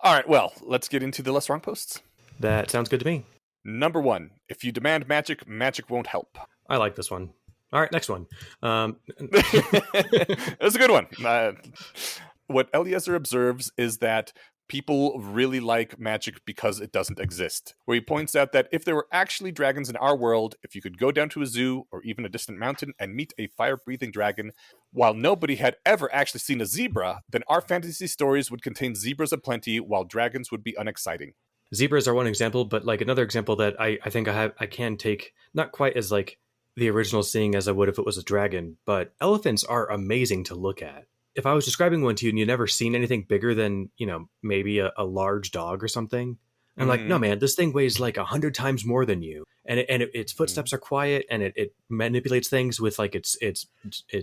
All right, well, let's get into the Less Wrong posts. That sounds good to me. Number 1, if you demand magic, magic won't help. I like this one. All right, next one. That's a good one. What Eliezer observes is that people really like magic because it doesn't exist. Where he points out that if there were actually dragons in our world, if you could go down to a zoo or even a distant mountain and meet a fire-breathing dragon, while nobody had ever actually seen a zebra, then our fantasy stories would contain zebras aplenty while dragons would be unexciting. Zebras are one example, but like another example that I think I can take, not quite as like the original seeing as I would if it was a dragon, but elephants are amazing to look at. If I was describing one to you and you'd never seen anything bigger than, maybe a large dog or something, I'm like, no, man, this thing weighs like 100 times more than you. And its footsteps are quiet, and it manipulates things with like its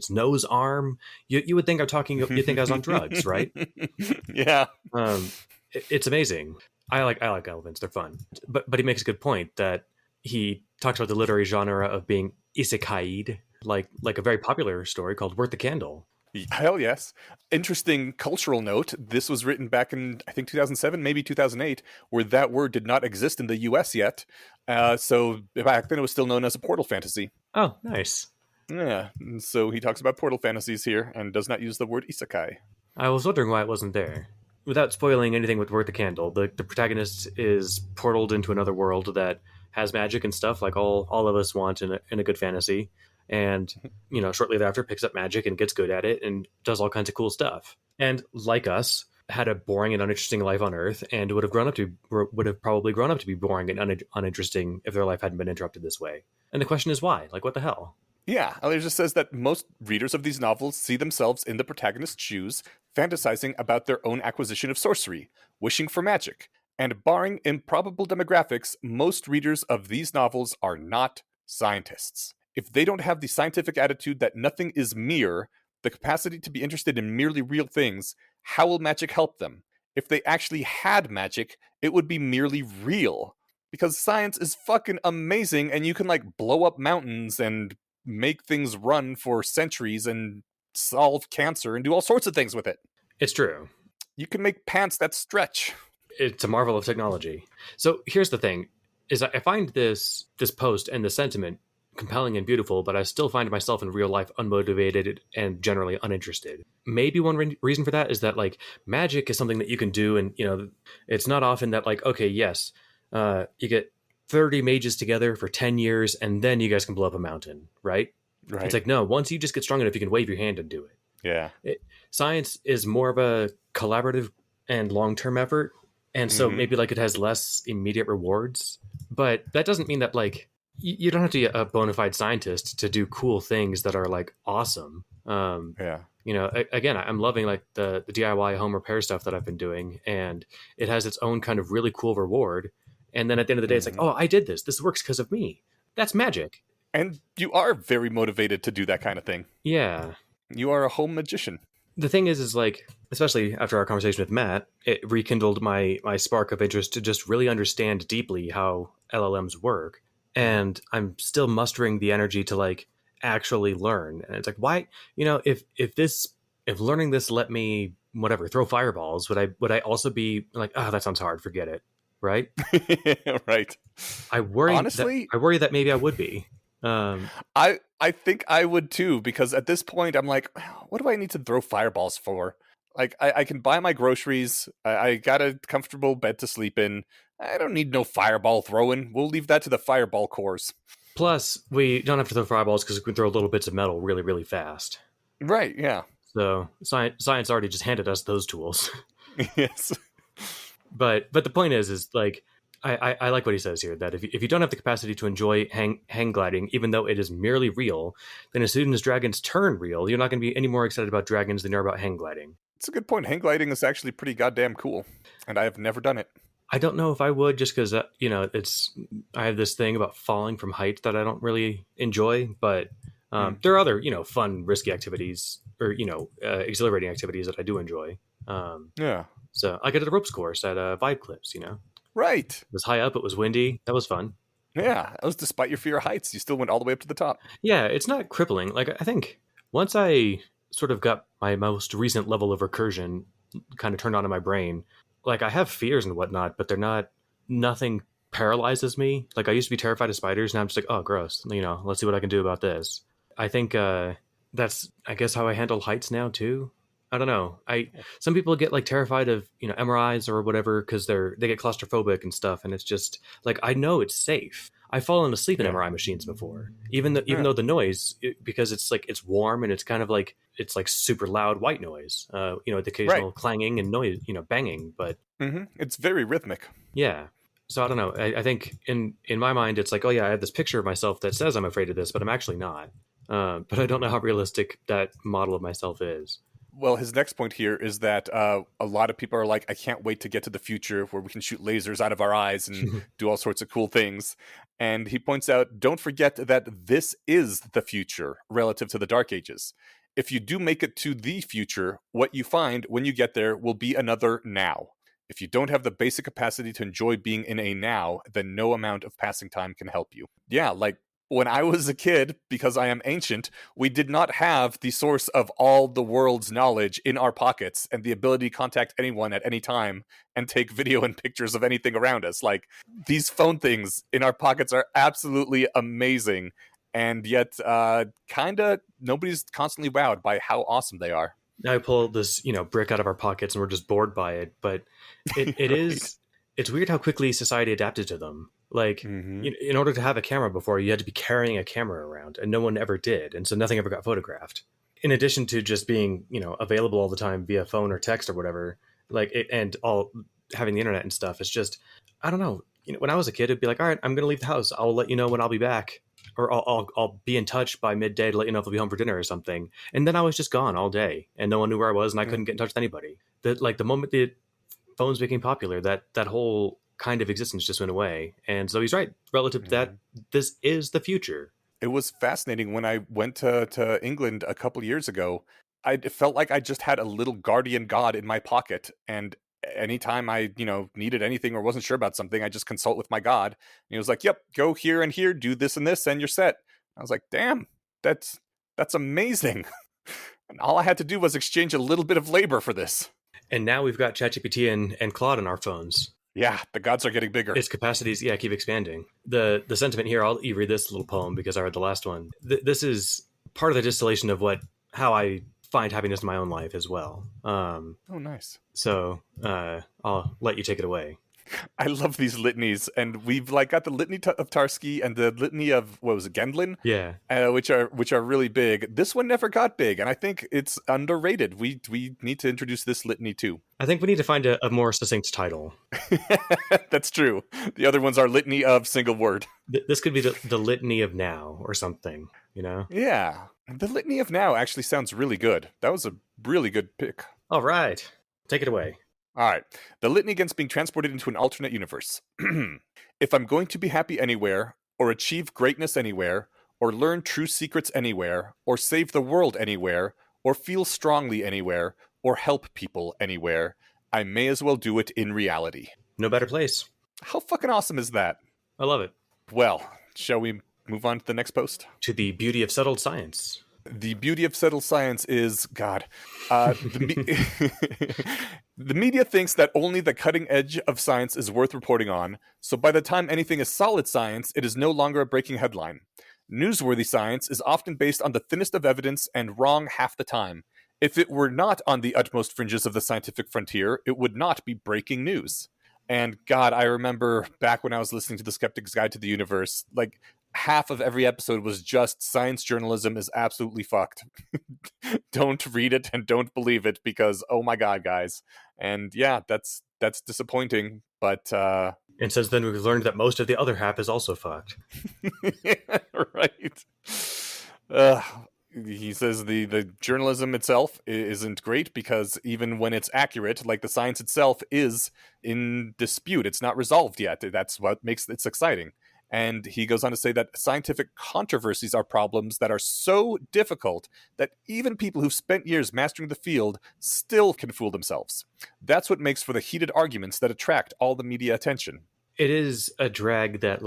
nose arm. You would think you think I was on drugs, right? Yeah. It's amazing. I like elephants. They're fun. But he makes a good point that he talks about the literary genre of being isekai'd, like a very popular story called Worth the Candle. Hell yes. Interesting cultural note. This was written back in, I think, 2007, maybe 2008, where that word did not exist in the US yet. So back then it was still known as a portal fantasy. Oh, nice. Yeah. And so he talks about portal fantasies here and does not use the word isekai. I was wondering why it wasn't there. Without spoiling anything with Worth the Candle, the protagonist is portaled into another world that has magic and stuff like all of us want in a good fantasy. And, shortly thereafter picks up magic and gets good at it and does all kinds of cool stuff. And like us, had a boring and uninteresting life on Earth and would have probably grown up to be boring and uninteresting if their life hadn't been interrupted this way. And the question is why? Like, what the hell? Yeah, Elliot just says that most readers of these novels see themselves in the protagonist's shoes, fantasizing about their own acquisition of sorcery, wishing for magic. And barring improbable demographics, most readers of these novels are not scientists. If they don't have the scientific attitude that nothing is mere, the capacity to be interested in merely real things, how will magic help them? If they actually had magic, it would be merely real. Because science is fucking amazing, and you can blow up mountains and make things run for centuries and solve cancer and do all sorts of things with it. It's true. You can make pants that stretch. It's a marvel of technology. So here's the thing, is I find this post and the sentiment compelling and beautiful, but I still find myself in real life unmotivated and generally uninterested. Maybe one reason for that is that magic is something that you can do, and it's not often that okay, yes, you get 30 mages together for 10 years and then you guys can blow up a mountain, right? It's no, once you just get strong enough, you can wave your hand and do it. Yeah. Science is more of a collaborative and long-term effort, and so maybe it has less immediate rewards, but that doesn't mean that you don't have to be a bona fide scientist to do cool things that are awesome. Yeah. Again, I'm loving the DIY home repair stuff that I've been doing, and it has its own kind of really cool reward. And then at the end of the day, it's oh, I did this. This works because of me. That's magic. And you are very motivated to do that kind of thing. Yeah. You are a home magician. The thing is especially after our conversation with Matt, it rekindled my spark of interest to just really understand deeply how LLMs work. And I'm still mustering the energy to actually learn. And it's why, if learning this let me throw fireballs, would I also be that sounds hard, forget it. Right? Right. I worry that maybe I would be. I think I would too, because at this point I'm what do I need to throw fireballs for? I can buy my groceries. I got a comfortable bed to sleep in. I don't need no fireball throwing. We'll leave that to the fireball cores. Plus, we don't have to throw fireballs because we can throw little bits of metal really, really fast. Right, yeah. So science already just handed us those tools. Yes. But the point is I like what he says here, that if you don't have the capacity to enjoy hang gliding, even though it is merely real, then as soon as dragons turn real, you're not going to be any more excited about dragons than you are about hang gliding. It's a good point. Hang gliding is actually pretty goddamn cool, and I have never done it. I don't know if I would, just because I have this thing about falling from height that I don't really enjoy, but there are other fun, risky activities or exhilarating activities that I do enjoy. Yeah. So I did a ropes course at Vibe Clips, Right. It was high up, it was windy, that was fun. Yeah, that was despite your fear of heights. You still went all the way up to the top. Yeah, it's not crippling. I think once I sort of got my most recent level of recursion kind of turned on in my brain, like I have fears and whatnot, but they're not, nothing paralyzes me. Like I used to be terrified of spiders, and I'm just like, oh, gross. Let's see what I can do about this. I think that's, I guess, how I handle heights now too. I don't know. Some people get like terrified of MRIs or whatever because they get claustrophobic and stuff, and it's just like I know it's safe. I've fallen asleep in Yeah. MRI machines before, even though the noise, because it's like it's warm and it's kind of like it's like super loud white noise. The occasional clanging and noise, banging, but It's very rhythmic. yeah. So I don't know. I think in my mind, it's like, oh yeah, I have this picture of myself that says I'm afraid of this, but I'm actually not. But I don't know how realistic that model of myself is. Well, his next point here is that a lot of people are like, I can't wait to get to the future where we can shoot lasers out of our eyes and do all sorts of cool things. And he points out, don't forget that this is the future relative to the Dark Ages. If you do make it to the future, what you find when you get there will be another now. If you don't have the basic capacity to enjoy being in a now, then no amount of passing time can help you. Yeah, like when I was a kid, because I am ancient, we did not have the source of all the world's knowledge in our pockets and the ability to contact anyone at any time and take video and pictures of anything around us. Like, these phone things in our pockets are absolutely amazing. And yet, kind of, nobody's constantly wowed by how awesome they are. I pull this, brick out of our pockets and we're just bored by it. But it Right. is, it's weird how quickly society adapted to them. Like, in order to have a camera before, you had to be carrying a camera around, and no one ever did. And so nothing ever got photographed. In addition to just being, available all the time via phone or text or whatever, and all having the internet and stuff, it's just, I don't know. When I was a kid, it'd be like, all right, I'm going to leave the house. I'll let you know when I'll be back. Or I'll be in touch by midday to let you know if I'll be home for dinner or something. And then I was just gone all day, and no one knew where I was, and I couldn't get in touch with anybody. The moment the phones became popular, that whole kind of existence just went away. And so he's right, relative to that, this is the future. It was fascinating when I went to England a couple years ago. I felt like I just had a little guardian god in my pocket, and anytime I needed anything or wasn't sure about something, I just consult with my god, and he was like, yep, go here and here, do this and this, and you're set. I was like, damn, that's amazing. And all I had to do was exchange a little bit of labor for this. And now we've got ChatGPT and Claude on our phones. Yeah, the gods are getting bigger. Its capacities, keep expanding. The sentiment here, I'll read this little poem because I read the last one. This is part of the distillation of how I find happiness in my own life as well. Oh, nice. So I'll let you take it away. I love these litanies, and we've got the litany of Tarski and the litany of, what was it, Gendlin? Yeah, which are really big. This one never got big, and I think it's underrated. We need to introduce this litany too. I think we need to find a more succinct title. That's true. The other ones are litany of single word. This could be the litany of now or something, Yeah, the litany of now actually sounds really good. That was a really good pick. All right, take it away. All right. The litany against being transported into an alternate universe. If I'm going to be happy anywhere, or achieve greatness anywhere, or learn true secrets anywhere, or save the world anywhere, or feel strongly anywhere, or help people anywhere, I may as well do it in reality. No better place. How fucking awesome is that? I love it. Well, shall we move on to the next post? To the beauty of settled science. The beauty of settled science is, God, the media thinks that only the cutting edge of science is worth reporting on, so by the time anything is solid science, it is no longer a breaking headline. Newsworthy science is often based on the thinnest of evidence and wrong half the time. If it were not on the utmost fringes of the scientific frontier, it would not be breaking news. And God, I remember back when I was listening to The Skeptic's Guide to the Universe, half of every episode was just science journalism is absolutely fucked. Don't read it and don't believe it because, oh my God, guys. And yeah, that's disappointing, but... And since then, we've learned that most of the other half is also fucked. Right. He says the journalism itself isn't great because even when it's accurate, the science itself is in dispute. It's not resolved yet. That's what makes it exciting. And he goes on to say that scientific controversies are problems that are so difficult that even people who've spent years mastering the field still can fool themselves. That's what makes for the heated arguments that attract all the media attention. It is a drag that,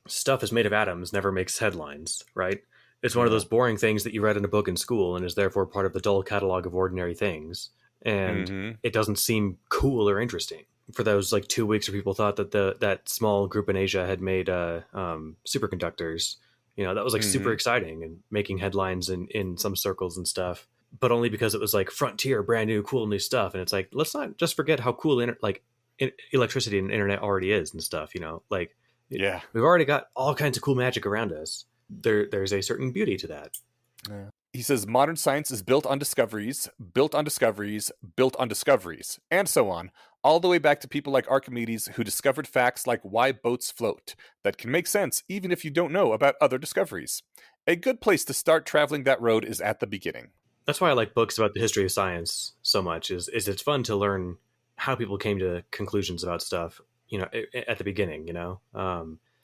stuff is made of atoms never makes headlines, right? It's one of those boring things that you read in a book in school and is therefore part of the dull catalog of ordinary things. And it doesn't seem cool or interesting. for those like 2 weeks where people thought that that small group in Asia had made superconductors. That was like super exciting and making headlines in some circles and stuff. But only because it was like frontier, brand new, cool new stuff. And it's like, let's not just forget how cool electricity and internet already is and stuff. Like Yeah. we've already got all kinds of cool magic around us. There's a certain beauty to that. Yeah. He says modern science is built on discoveries, built on discoveries, built on discoveries, and so on, all the way back to people like Archimedes who discovered facts like why boats float that can make sense even if you don't know about other discoveries. A good place to start traveling that road is at the beginning. That's why I like books about the history of science so much. Is it's fun to learn how people came to conclusions about stuff. At the beginning.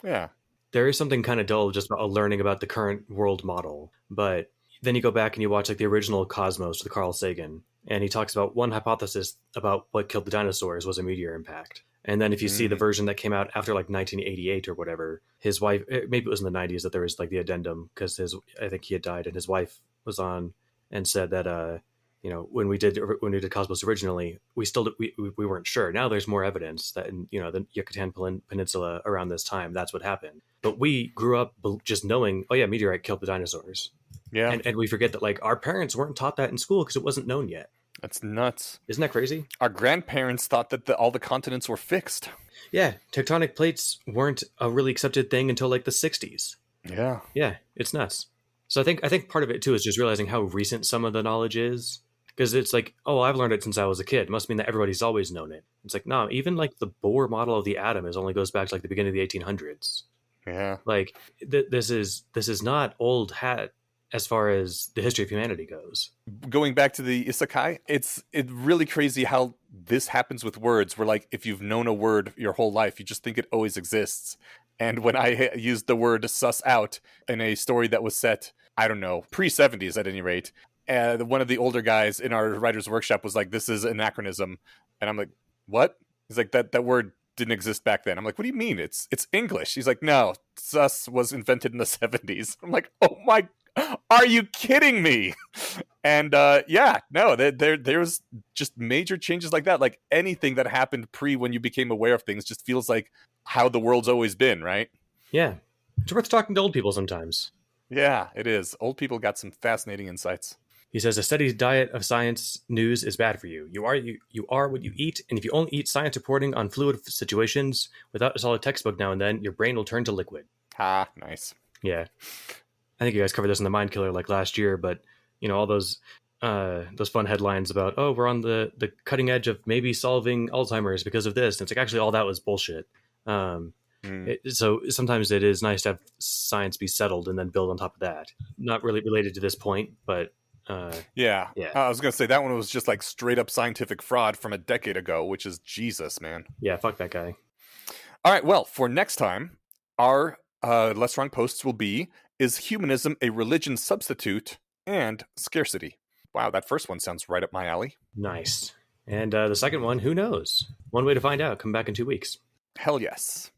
Yeah. There is something kind of dull just about learning about the current world model, but then you go back and you watch like the original Cosmos with Carl Sagan, and he talks about one hypothesis about what killed the dinosaurs was a meteor impact. And then if you see the version that came out after like 1988 or whatever, his wife, maybe it was in the 90s that there was like the addendum because I think he had died and his wife was on and said that when we did Cosmos originally, we weren't sure. Now there's more evidence that in the Yucatan Peninsula around this time, that's what happened. But we grew up just knowing, oh yeah, meteorite killed the dinosaurs. Yeah. And we forget that like our parents weren't taught that in school because it wasn't known yet. That's nuts. Isn't that crazy? Our grandparents thought that all the continents were fixed. Yeah, tectonic plates weren't a really accepted thing until like the 60s. Yeah. Yeah, it's nuts. So I think part of it too is just realizing how recent some of the knowledge is. Because it's like, oh, I've learned it since I was a kid. It must mean that everybody's always known it. It's like, no, even like the Bohr model of the atom only goes back to like the beginning of the 1800s. Yeah. Like this is not old hat as far as the history of humanity goes. Going back to the isekai, it's really crazy how this happens with words. Where like if you've known a word your whole life, you just think it always exists. And when I used the word "suss out" in a story that was set, I don't know, pre-70s at any rate, one of the older guys in our writer's workshop was like, "This is anachronism," and I'm like, "What?" He's like, "That word didn't exist back then." I'm like, "What do you mean? It's English." He's like, "No, sus was invented in the 70s." I'm like, "Oh my, are you kidding me?" And there's just major changes like that. Like anything that happened when you became aware of things just feels like how the world's always been, right? Yeah, it's worth talking to old people sometimes. Yeah, it is. Old people got some fascinating insights. He says a steady diet of science news is bad for you. You are what you eat, and if you only eat science reporting on fluid situations without a solid textbook now and then, your brain will turn to liquid. Ah, nice. Yeah. I think you guys covered this in the Mind Killer like last year, but all those fun headlines about, oh, we're on the cutting edge of maybe solving Alzheimer's because of this. And it's like, actually all that was bullshit. So sometimes it is nice to have science be settled and then build on top of that. Not really related to this point, but yeah. I was gonna say that one was just like straight up scientific fraud from a decade ago, which is Jesus, man. Yeah, fuck that guy. All right, well, for next time, our LessWrong posts will be: is humanism a religion-substitute? And scarcity. Wow, that first one sounds right up my alley. Nice. And the second one, who knows? One way to find out. Come back in 2 weeks. Hell yes.